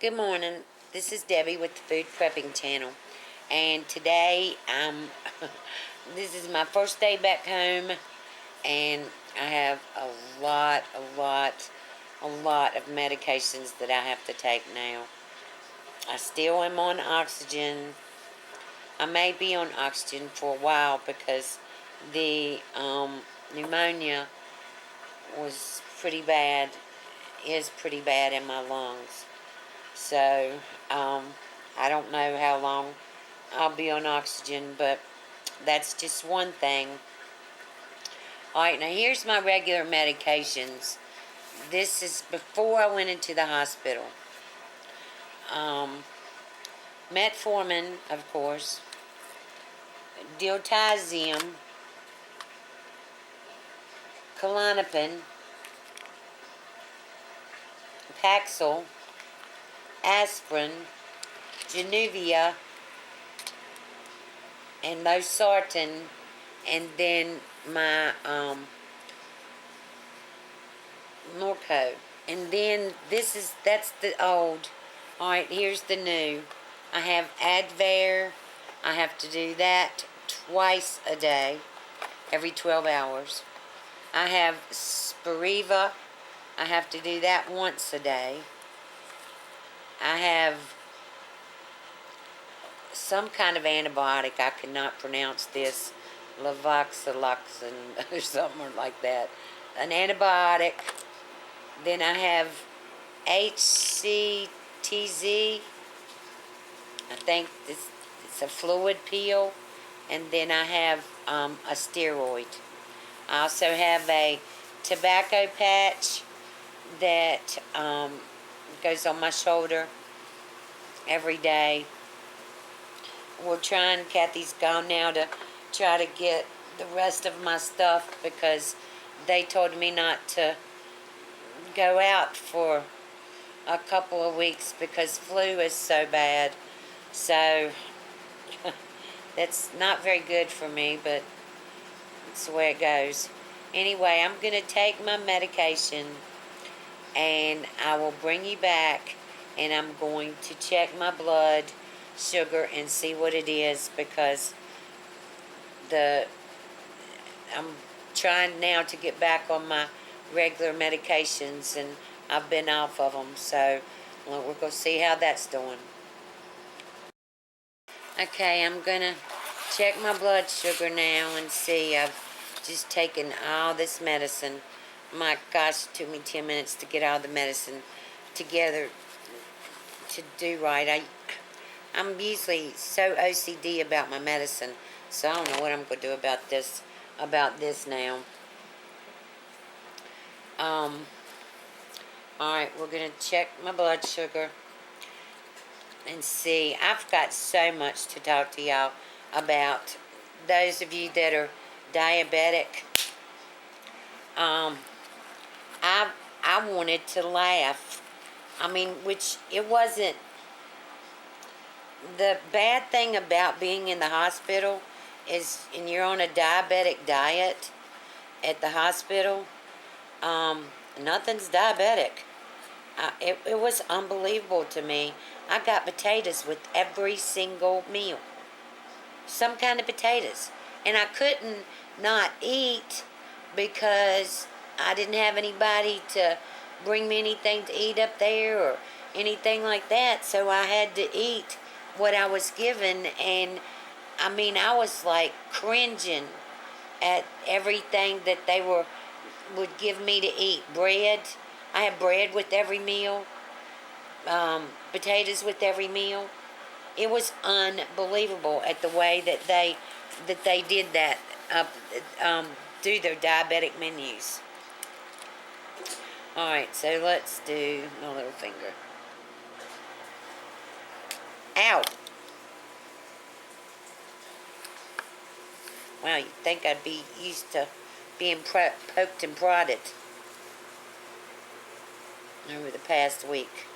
Good morning. This is Debbie with the Food Prepping Channel. And today, this is my first day back home. And I have a lot of medications that I have to take now. I still am on oxygen. I may be on oxygen for a while because the pneumonia was pretty bad, is pretty bad in my lungs. So, I don't know how long I'll be on oxygen, but that's just one thing. Alright, now here's my regular medications. This is before I went into the hospital. Metformin, of course. Diltiazem. Klonopin. Paxil. Aspirin, Januvia, and losartan, and then my Norco. And then that's the old. Alright, here's the new. I have Advair. I have to do that twice a day, every 12 hours. I have Spiriva. I have to do that once a day. I have some kind of antibiotic. I cannot pronounce this. Levoxyloxin or something like that. An antibiotic. Then I have HCTZ. I think it's a fluid pill. And then I have a steroid. I also have a tobacco patch that goes on my shoulder every day. We're trying, Kathy's gone now, to try to get the rest of my stuff because they told me not to go out for a couple of weeks because flu is so bad. So that's not very good for me, but it's the way it goes. Anyway, I'm going to take my medication and I will bring you back, and I'm going to check my blood sugar and see what it is because I'm trying now to get back on my regular medications, and I've been off of them, so we're going to see how that's doing. Okay, I'm going to check my blood sugar now and see. I've just taken all this medicine. My gosh, it took me 10 minutes to get all the medicine together to do right. I'm usually so OCD about my medicine, so I don't know what I'm going to do about this now. Alright, we're going to check my blood sugar and see. I've got so much to talk to y'all about. Those of you that are diabetic, I wanted to laugh. I mean, which it wasn't. The bad thing about being in the hospital is, and you're on a diabetic diet at the hospital, nothing's diabetic. It was unbelievable to me. I got potatoes with every single meal. Some kind of potatoes. And I couldn't not eat because I didn't have anybody to bring me anything to eat up there or anything like that, so I had to eat what I was given. And I mean, I was like cringing at everything that they would give me to eat. Bread, I had bread with every meal, potatoes with every meal. It was unbelievable at the way that they did that, do their diabetic menus. Alright, so let's do my little finger. Ow! Wow, you'd think I'd be used to being poked and prodded over the past week.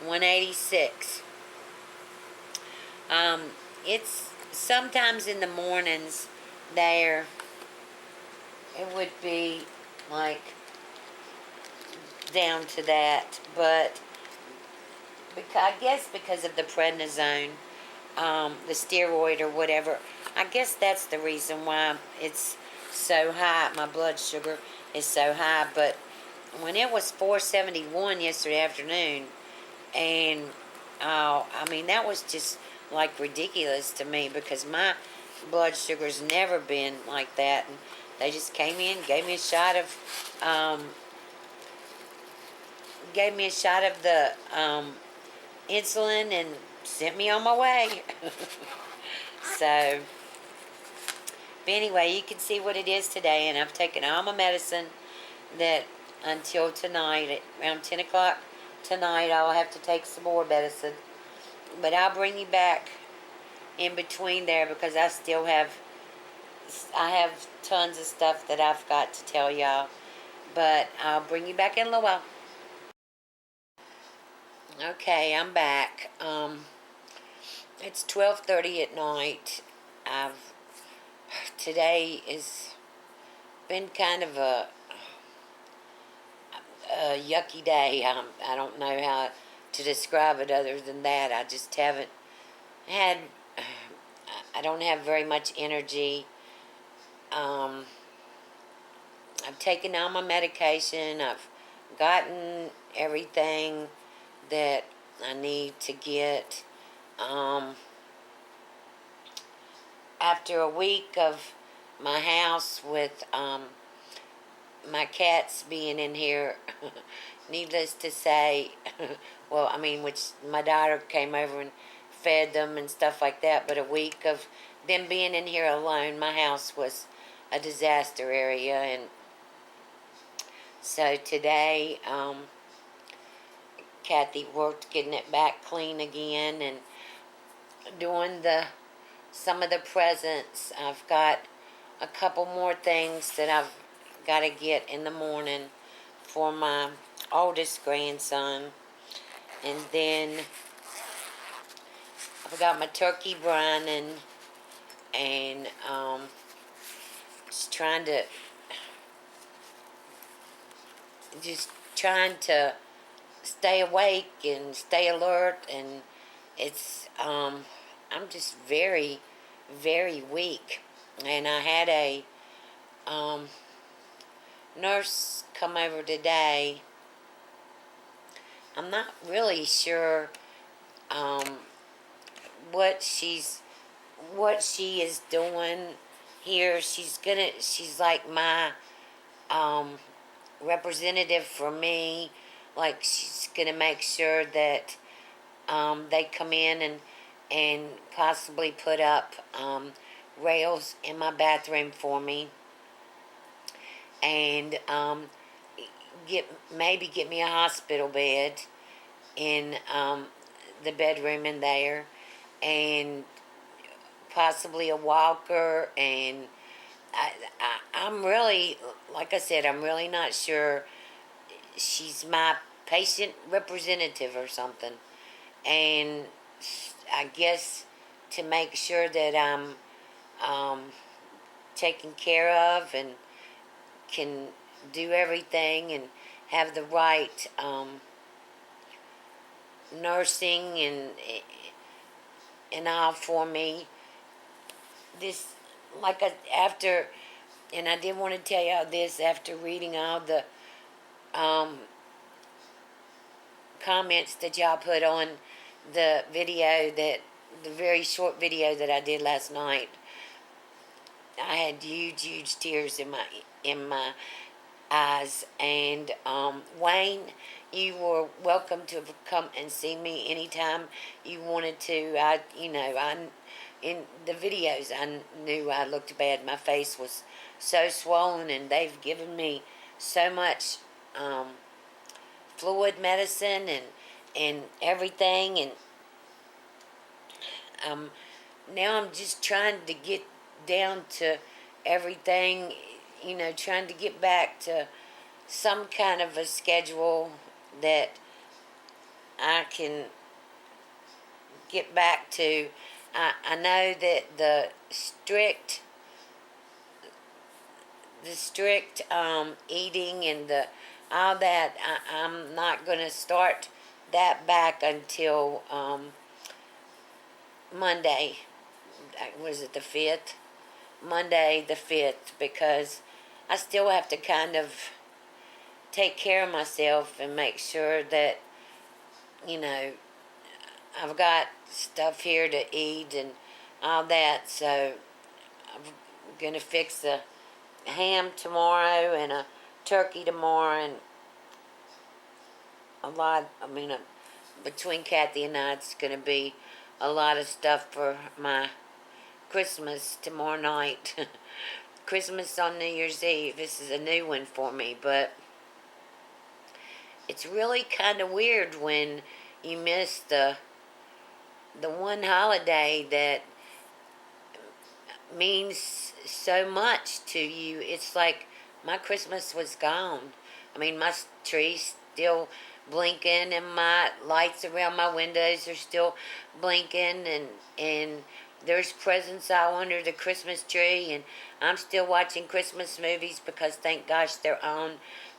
$186. It's sometimes in the mornings there it would be like down to that, but I guess because of the prednisone, the steroid or whatever, I guess that's the reason why it's so high. My blood sugar is so high, but when it was 471 yesterday afternoon, and I mean, that was just like ridiculous to me because my blood sugar's never been like that. And they just came in, um, gave me a shot of the insulin, and sent me on my way. So, but anyway, you can see what it is today, and I've taken all my medicine that until tonight, at around 10 o'clock tonight, I'll have to take some more medicine. But I'll bring you back in between there because I have tons of stuff that I've got to tell y'all. But I'll bring you back in a little while. Okay, I'm back. It's 12:30 at night. Today is been kind of a yucky day. I don't know how to describe it other than that. I just haven't had. I don't have very much energy. I've taken all my medication. I've gotten everything that I need to get. After a week of my house with my cats being in here, needless to say, well, I mean, which my daughter came over and fed them and stuff like that, but a week of them being in here alone, my house was a disaster area. And so today, Kathy worked getting it back clean again and doing some of the presents. I've got a couple more things that I've got to get in the morning for my oldest grandson. And then I've got my turkey brining, and just trying to stay awake and stay alert. And it's I'm just very, very weak. And I had a nurse come over today. I'm not really sure what she is doing here. She's like my representative for me. Like, she's gonna make sure that they come in and possibly put up rails in my bathroom for me, and get me a hospital bed in the bedroom in there, and possibly a walker. And I'm really, like I said, I'm really not sure. She's my patient representative or something, and I guess to make sure that I'm taken care of and can do everything and have the right nursing and all for me. This, after, and I did want to tell y'all this after reading all the comments that y'all put on the very short video that I did last night. I had huge tears in my eyes. And Wayne, you were welcome to come and see me anytime you wanted to. In the videos, I knew I looked bad. My face was so swollen, and they've given me so much fluid medicine and everything. And now I'm just trying to get down to everything, trying to get back to some kind of a schedule that I can get back to. I know that the strict the strict eating and the all that. I'm not gonna start that back until Monday. Was it the 5th? Monday the 5th, because I still have to kind of take care of myself and make sure that, you know, I've got stuff here to eat and all that. So I'm gonna fix a ham tomorrow and a turkey tomorrow, and a lot. I mean, between Kathy and I, it's gonna be a lot of stuff for my Christmas tomorrow night. Christmas on New Year's Eve. This is a new one for me, but it's really kind of weird when you miss the one holiday that means so much to you. It's like my Christmas was gone. I mean, my tree's still blinking, and my lights around my windows are still blinking, and there's presents out under the Christmas tree, and I'm still watching Christmas movies because thank gosh they're on,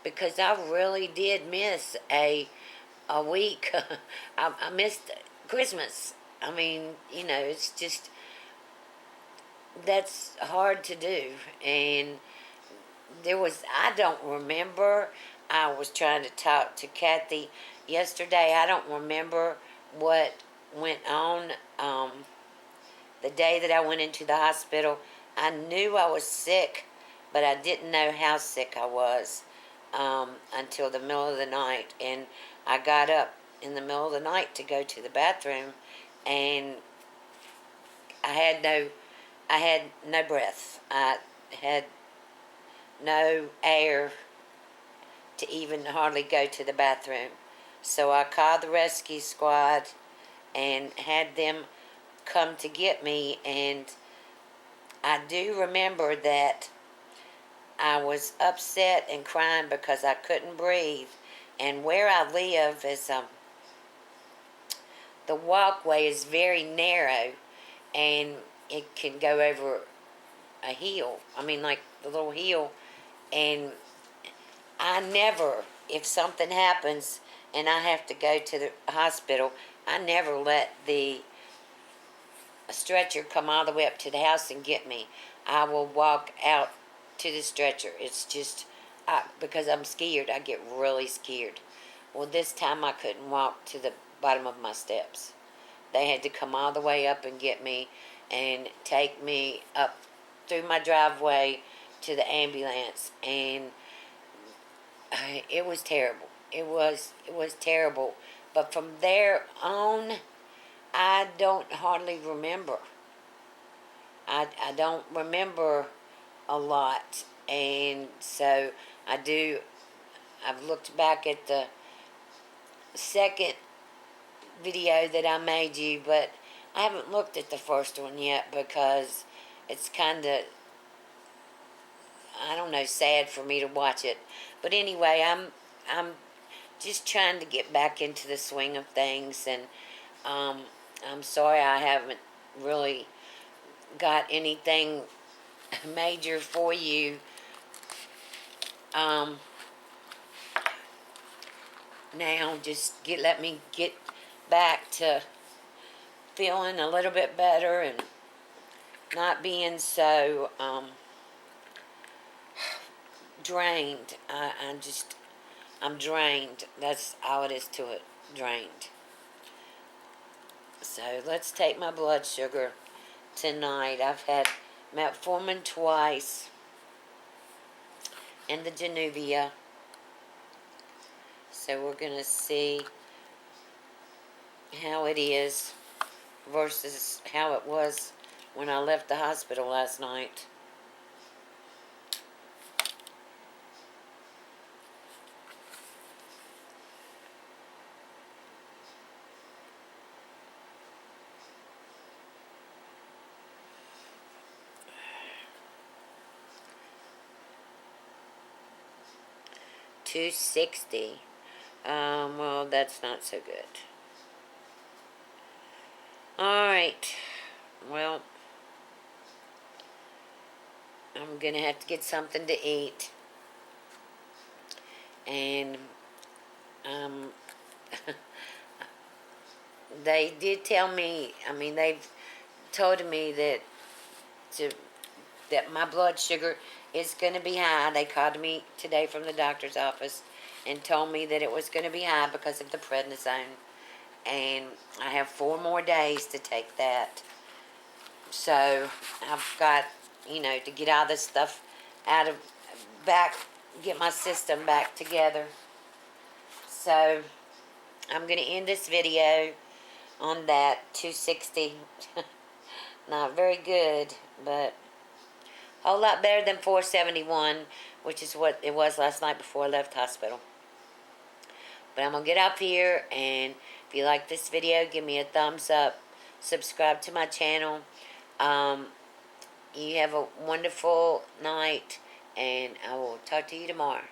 because I really did miss a week. I missed Christmas. I mean, you know, it's just, that's hard to do. And I don't remember, I was trying to talk to Kathy yesterday. I don't remember what went on the day that I went into the hospital. I knew I was sick, but I didn't know how sick I was until the middle of the night. And I got up in the middle of the night to go to the bathroom, and I had no breath. I had no air to even hardly go to the bathroom. So I called the rescue squad and had them come to get me. And I do remember that I was upset and crying because I couldn't breathe. And where I live is the walkway is very narrow, and it can go over a hill. I mean, like the little hill. And I never, if something happens and I have to go to the hospital, I never let the stretcher come all the way up to the house and get me. I will walk out to the stretcher. It's just, because I'm scared. I get really scared. Well, this time I couldn't walk to the bottom of my steps. They had to come all the way up and get me and take me up through my driveway to the ambulance. And it was terrible. It was terrible. But from there on, I don't hardly remember. I don't remember a lot. And so I've looked back at the second video that I made you, but I haven't looked at the first one yet because it's kind of, I don't know, sad for me to watch it. But anyway, I'm just trying to get back into the swing of things, and I'm sorry I haven't really got anything major for you. Now just let me get back to feeling a little bit better and not being so drained. I'm drained. That's all it is to it. Drained. So let's take my blood sugar tonight. I've had metformin twice and the Januvia. So we're going to see how it is versus how it was when I left the hospital last night. $260. Well, that's not so good. Alright. Well, I'm going to have to get something to eat. And um, they did tell me, I mean, they've told me that to that my blood sugar is going to be high. They called me today from the doctor's office and told me that it was going to be high because of the prednisone. And I have 4 more days to take that. So I've got, to get all this stuff out of back, get my system back together. So I'm going to end this video on that 260. Not very good, but a whole lot better than 471, which is what it was last night before I left hospital. But I'm going to get up here, and if you like this video, give me a thumbs up. Subscribe to my channel. You have a wonderful night, and I will talk to you tomorrow.